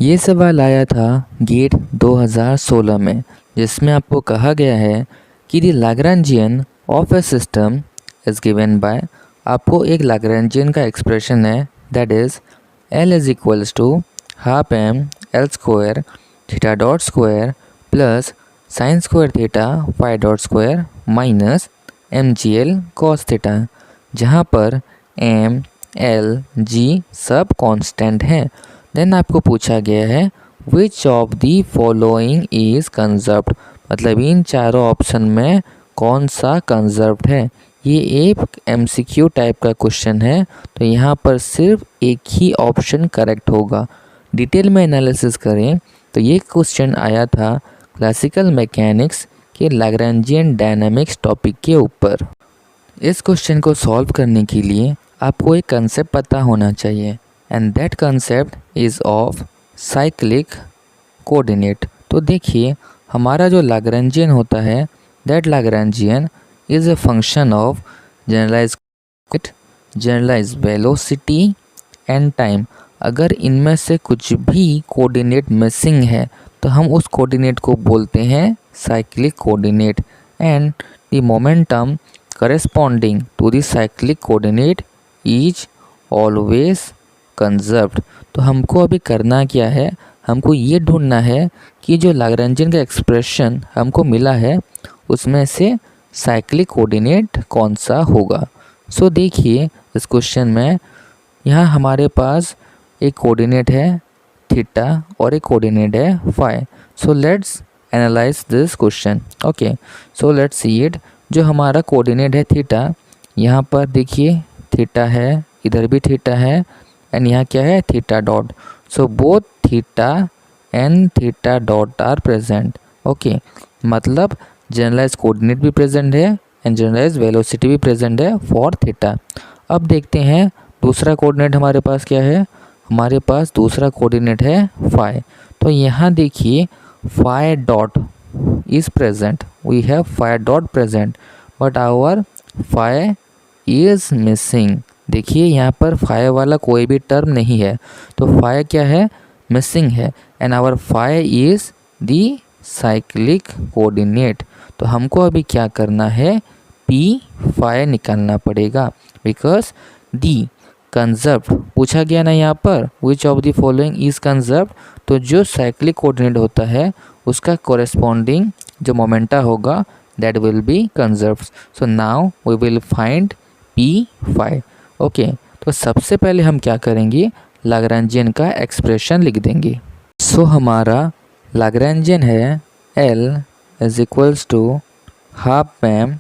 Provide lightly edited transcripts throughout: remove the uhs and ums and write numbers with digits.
ये सवाल आया था गेट 2016 में, जिसमें आपको कहा गया है कि the Lagrangian of a system is given by, आपको एक लाग्रांजियन का एक्सप्रेशन है that is L is equals to half M L square theta dot square plus sine square theta phi dot square minus MGL cos theta, जहाँ पर M L G सब constant हैं। Then आपको पूछा गया है which of the following is conserved, मतलब इन चारों ऑप्शन में कौन सा कंजर्व्ड है। ये एक MCQ टाइप का क्वेश्चन है, तो यहाँ पर सिर्फ एक ही ऑप्शन करेक्ट होगा। डिटेल में एनालिसिस करें तो ये क्वेश्चन आया था क्लासिकल मैकेनिक्स के लाग्रांजियन डायनामिक्स टॉपिक के ऊपर। इस क्वेश्चन को सॉल्व करने के लिए आपको एक कंसेप्ट पता होना चाहिए and that concept is of cyclic coordinate. तो देखिए हमारा जो लाग्रांजियन होता है that Lagrangian is a function of generalize velocity and time. अगर इनमें से कुछ भी कोऑर्डिनेट मिसिंग है तो हम उस कोऑर्डिनेट को बोलते हैं cyclic coordinate and the momentum corresponding to the cyclic coordinate is always conserved। तो हमको अभी करना क्या है, हमको ये ढूंढना है कि जो लाग्रांजियन का एक्सप्रेशन हमको मिला है उसमें से साइक्लिक कोऑर्डिनेट कौन सा होगा। सो देखिए इस क्वेश्चन में यहाँ हमारे पास एक कोऑर्डिनेट है थीटा और एक कोऑर्डिनेट है phi. So let's analyze this question. Okay, so let's see it. जो हमारा कोऑर्डिनेट है थीटा, यहाँ पर देखिए थीटा है, इधर भी थीटा है एंड यहाँ क्या है theta dot. So both theta and theta dot are present. Okay, मतलब जनरलाइज कोऑर्डिनेट भी प्रेजेंट है एंड जनरलाइज वेलोसिटी भी प्रेजेंट है फॉर थीटा। अब देखते हैं दूसरा कोऑर्डिनेट हमारे पास क्या है। हमारे पास दूसरा कोऑर्डिनेट है फाई। तो यहाँ देखिए phi dot is present, we have phi dot present but our phi is missing। देखिए यहाँ पर phi वाला कोई भी टर्म नहीं है, तो phi क्या है मिसिंग है and our phi is the cyclic coordinate। तो हमको अभी क्या करना है p phi निकालना पड़ेगा बिकॉज दी कंजर्व्ड पूछा गया ना यहाँ पर which of the following is conserved. तो जो साइक्लिक कोऑर्डिनेट होता है उसका कोरेस्पॉन्डिंग जो मोमेंटा होगा that will be conserved. So now we will find p phi। Okay, तो सबसे पहले हम क्या करेंगे लाग्रांजियन का एक्सप्रेशन लिख देंगे। सो हमारा लाग्रांजियन है L is equals to half M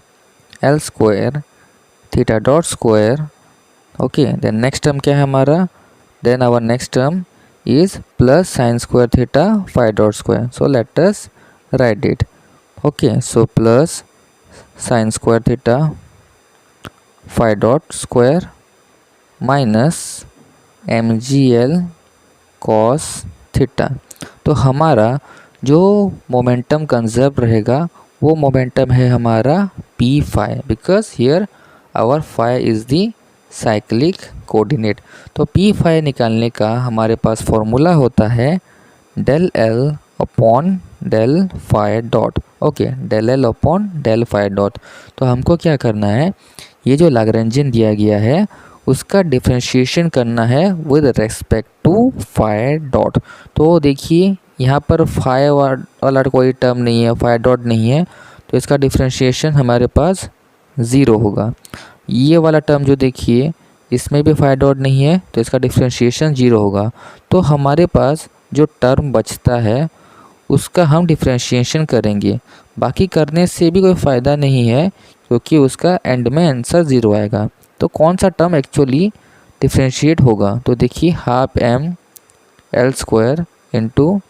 L square theta dot square. Okay, then next term क्या है हमारा, then our next term is plus sin square theta phi dot square। So let us write it। Okay, so plus sin square theta phi dot square minus MGL cos theta। तो हमारा जो momentum conserve रहेगा वो momentum है हमारा p phi because here our phi is the cyclic coordinate. तो p phi निकालने का हमारे पास फॉर्मूला होता है del L upon del phi dot. Okay, del L upon del phi dot. तो हमको क्या करना है, ये जो लाग्रांजियन दिया गया है उसका डिफरेंशिएशन करना है with respect to phi dot. तो देखिए यहाँ पर phi वाला कोई टर्म नहीं है, phi डॉट नहीं है, तो इसका डिफरेंशिएशन हमारे पास ज़ीरो होगा। ये वाला टर्म जो देखिए इसमें भी phi डॉट नहीं है तो इसका डिफरेंशिएशन ज़ीरो होगा। तो हमारे पास जो टर्म बचता है उसका हम डिफरेंशिएशन करेंगे, बाकी करने से भी कोई फ़ायदा नहीं है क्योंकि उसका एंड में आंसर ज़ीरो आएगा। तो कौन सा टर्म एक्चुअली डिफरेंशिएट होगा, तो देखिए half M L square into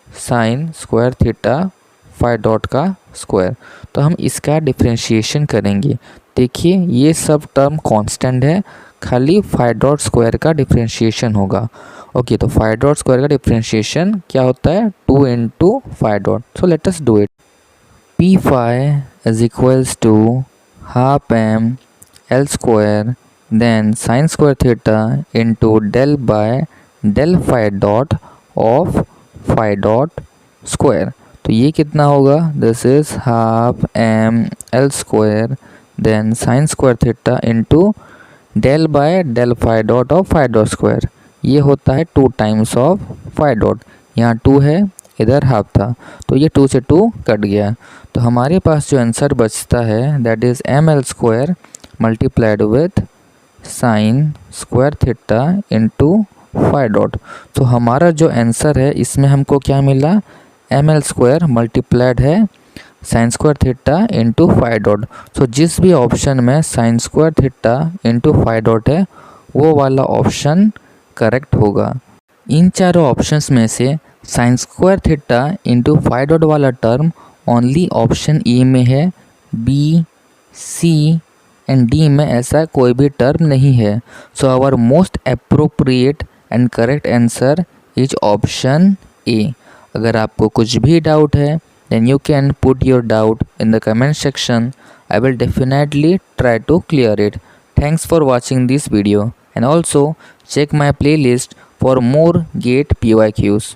sine square theta phi dot का स्क्वायर। तो हम इसका डिफरेंशिएशन करेंगे। देखिए ये सब टर्म कांस्टेंट है, खाली फाई डॉट स्क्वायर का डिफरेंशिएशन होगा। ओके, तो फाई डॉट स्क्वायर का डिफरेंशिएशन क्या होता है 2 into phi dot. So let us do it. p phi is equals to half M L square then sine square theta into del by del phi dot of five dot square. तो ये कितना होगा, this is half M L square then sine square theta into del by del five dot of five dot square. ये होता है 2 times of five dot. यहाँ 2 है, इधर हाफ था, तो ये 2 से 2 कट गया। तो हमारे पास जो आंसर बचता है that is M L square multiplied with sine square theta into phi dot. तो हमारा जो आंसर है इसमें हमको क्या मिला, एम एल स्क्वायर मल्टीप्लाइड है sine square theta into phi dot. So जिस भी ऑप्शन में sine square theta into phi dot है वो वाला ऑप्शन करेक्ट होगा। इन चारों ऑप्शंस में से sign square theta into phi dot वाला टर्म ओनली ऑप्शन ए में है, बी, सी एंड डी में ऐसा कोई भी टर्म नहीं है। So our most appropriate and correct answer is option A. अगर आपको कुछ भी डाउट है then you can put your doubt in the comment section. I will definitely try to clear it. Thanks for watching this video and also check my playlist for more GATE PYQs.